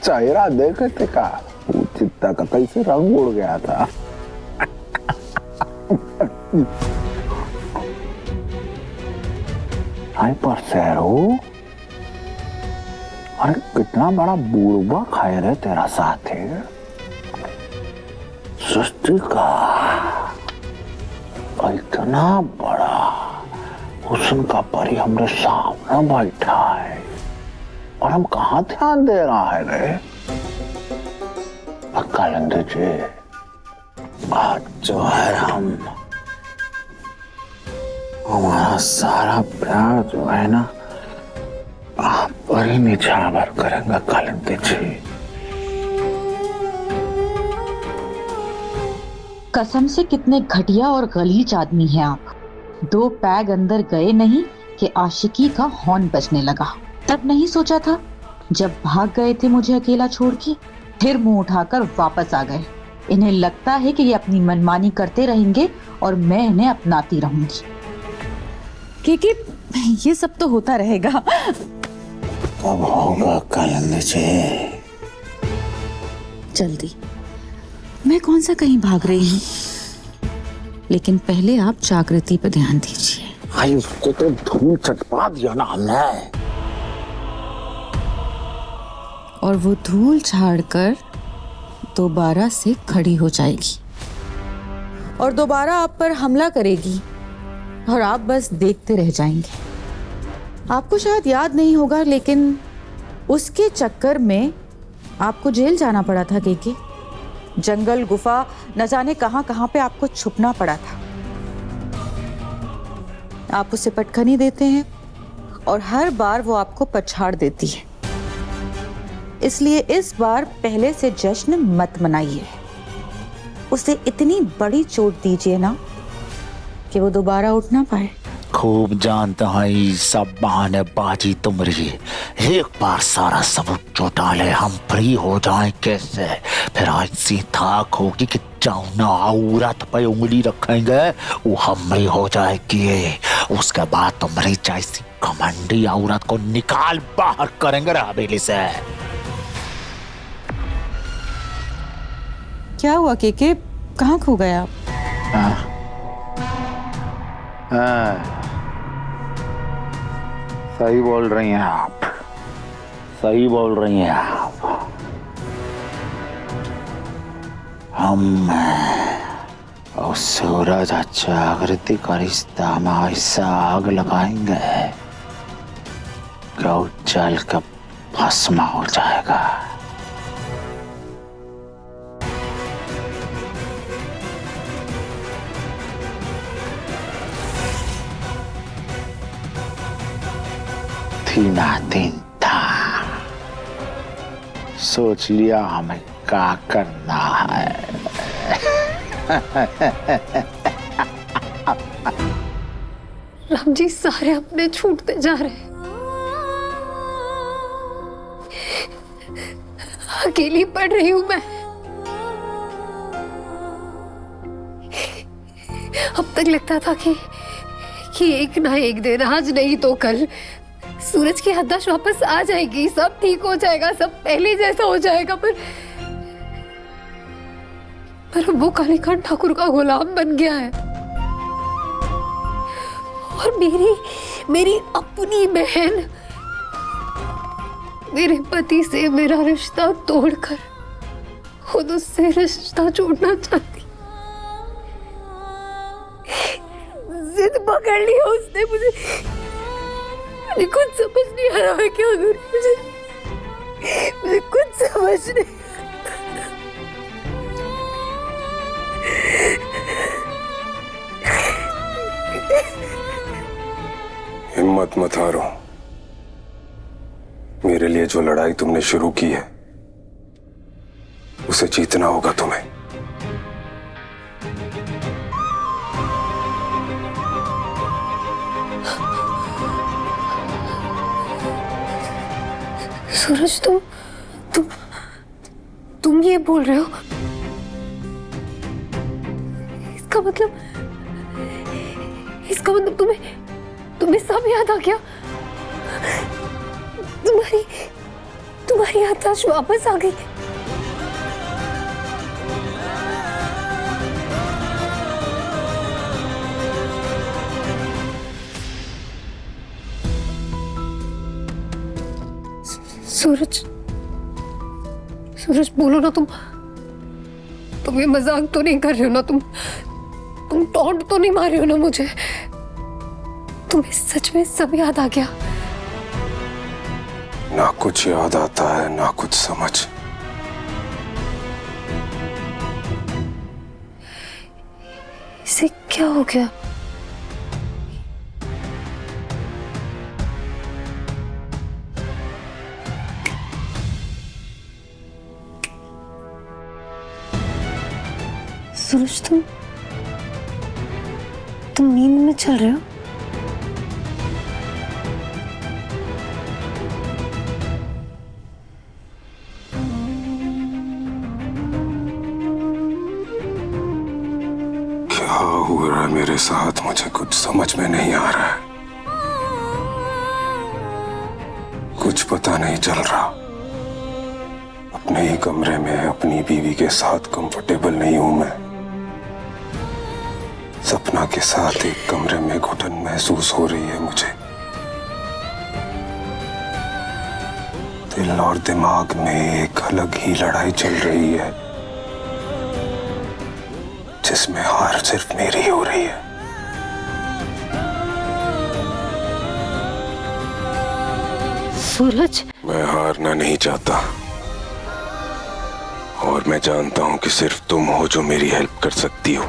चेहरा देखते का चित्ता का कैसे रंग उड़ गया था। हाइपर सैरो, अरे कितना बड़ा बूढ़ा खाए रे तेरा साथी। सृष्टि का इतना बड़ा हुस्न का परी हमरे सामने बैठा है और हम कहाँ ध्यान दे रहा है रे। कालिंदी जी, आज जो है हमारा सारा प्यार जो है ना आप पर ही निछावर करेंगे कालिंदी जी। कसम से कितने घटिया और गलीज आदमी हैं आप। 2 पैग अंदर गए नहीं कि आशिकी का हॉर्न बजने लगा। तब नहीं सोचा था जब भाग गए थे मुझे अकेला छोड़ के, फिर मुंह उठाकर वापस आ गए। इन्हें लगता है कि ये अपनी मनमानी करते रहेंगे और मैं इन्हें अपनाती रहूंगी। क्योंकि ये सब तो होता रहेगा। कब होगा कालिंदी जी? जल्दी। मैं कौन सा कहीं भाग रही हूँ, लेकिन पहले आप जागृति पर ध्यान दीजिए। भाई उसको तो धूल चटपा दिया ना हमने, और वो धूल झाड़कर दोबारा से खड़ी हो जाएगी और दोबारा आप पर हमला करेगी और आप बस देखते रह जाएंगे। आपको शायद याद नहीं होगा, लेकिन उसके चक्कर में आपको जेल जाना पड़ा था। केके, जंगल, गुफा, न जाने कहां कहां पे आपको छुपना पड़ा था। आप उसे पटखनी देते हैं और हर बार वो आपको पछाड़ देती है। इसलिए इस बार पहले से जश्न मत मनाइए। उसे इतनी बड़ी चोट दीजिए ना कि वो दोबारा उठ ना पाए। खूब जानता है सब बहानेबाजी तुमरी। एक बार सारा सबूत जुटा ले, हम फ्री हो जाएं कैसे। फिर ऐसी थाक होगी कि जौना औरत पे उंगली रखेंगे वो हमारी हो जाएगी। उसके बाद तुम्हारी जैसी घमंडी औरत को निकाल बाहर करेंगे हवेली से। क्या हुआ केके, कहाँ खो गए आप? सही बोल रही हैं आप, सही बोल रही हैं आप। हम और सूरज जागृति का रिश्ता में ऐसा आग लगाएंगे कि वो जल का भस्म हो जाएगा। थी ना दिन था, सोच लिया हमें क्या करना है। राम जी, सारे अपने छूटते जा रहे हैं। अकेली पड़ रही हूं मैं। अब तक लगता था कि एक ना एक दिन, आज नहीं तो कल, सूरज की हदश वापस आ जाएगी, सब ठीक हो जाएगा, सब पहले जैसा हो जाएगा। पर वो कालीकांत ठाकुर का गुलाम बन गया है और मेरी अपनी बहन मेरे पति से मेरा रिश्ता तोड़कर खुद उससे रिश्ता जोड़ना चाहती। जिद पकड़ ली है उसने मुझे कुछ समझ नहीं आ रहा है क्या करूं। मुझे कुछ समझ नहीं। हिम्मत मत हारो। मेरे लिए जो लड़ाई तुमने शुरू की है उसे जीतना होगा तुम्हें। सूरज, तुम ये बोल रहे हो? इसका मतलब तुम्हें सब याद आ गया? तुम्हारी याददाश्त वापस आ गई? सूरज बोलो ना, तुम ये मजाक तो नहीं कर रहे हो ना? तुम टॉन्ट तो नहीं मार रहे हो ना मुझे? तुम्हें सच में सब याद आ गया? ना कुछ याद आता है ना कुछ समझ। इसे क्या हो गया? सूरज, तुम नींद में चल रहे हो? क्या हो रहा है मेरे साथ, मुझे कुछ समझ में नहीं आ रहा है। कुछ पता नहीं चल रहा। अपने ही कमरे में अपनी बीवी के साथ कंफर्टेबल नहीं हूं मैं। सपना के साथ एक कमरे में घुटन महसूस हो रही है मुझे। दिल और दिमाग में एक अलग ही लड़ाई चल रही है, जिसमें हार सिर्फ मेरी हो रही है। सूरज, मैं हारना नहीं चाहता, और मैं जानता हूं कि सिर्फ तुम हो जो मेरी हेल्प कर सकती हो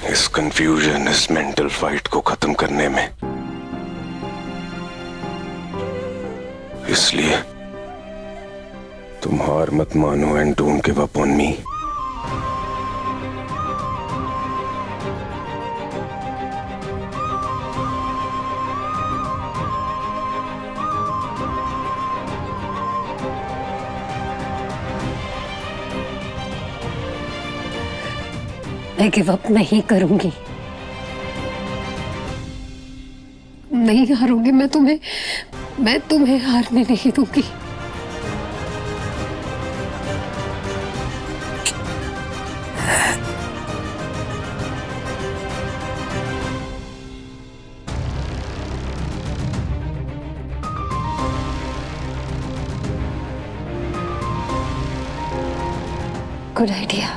इस कंफ्यूजन, इस मेंटल फाइट को खत्म करने में। इसलिए तुम हार मत मानो and don't give up on me. मैं गिव अप नहीं करूंगी, नहीं हारूंगी मैं तुम्हें हारने नहीं दूंगी। Good idea.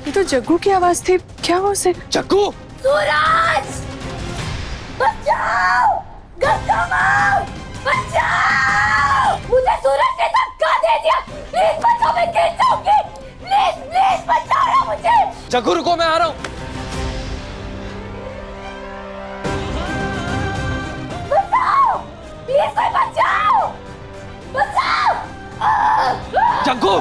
ये तो जग्गू की आवाज थी, क्या हुआ उसे? जग्गू! सूरज! बचाओ! गंगा माँ! बचाओ! मुझे सूरज ने धक्का दे दिया। प्लीज बचाओ, मैं गिर जाऊंगी। प्लीज बचाओ ना मुझे। जग्गू रुको, मैं आ रहा हूँ। बचाओ! प्लीज कोई बचाओ! बचाओ! जग्गू!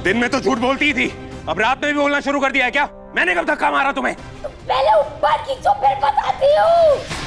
दिन में तो झूठ बोलती ही थी, अब रात में भी बोलना शुरू कर दिया है क्या? मैंने कब धक्का मारा तुम्हें? पहले ऊपर खींचो फिर बताती हूँ।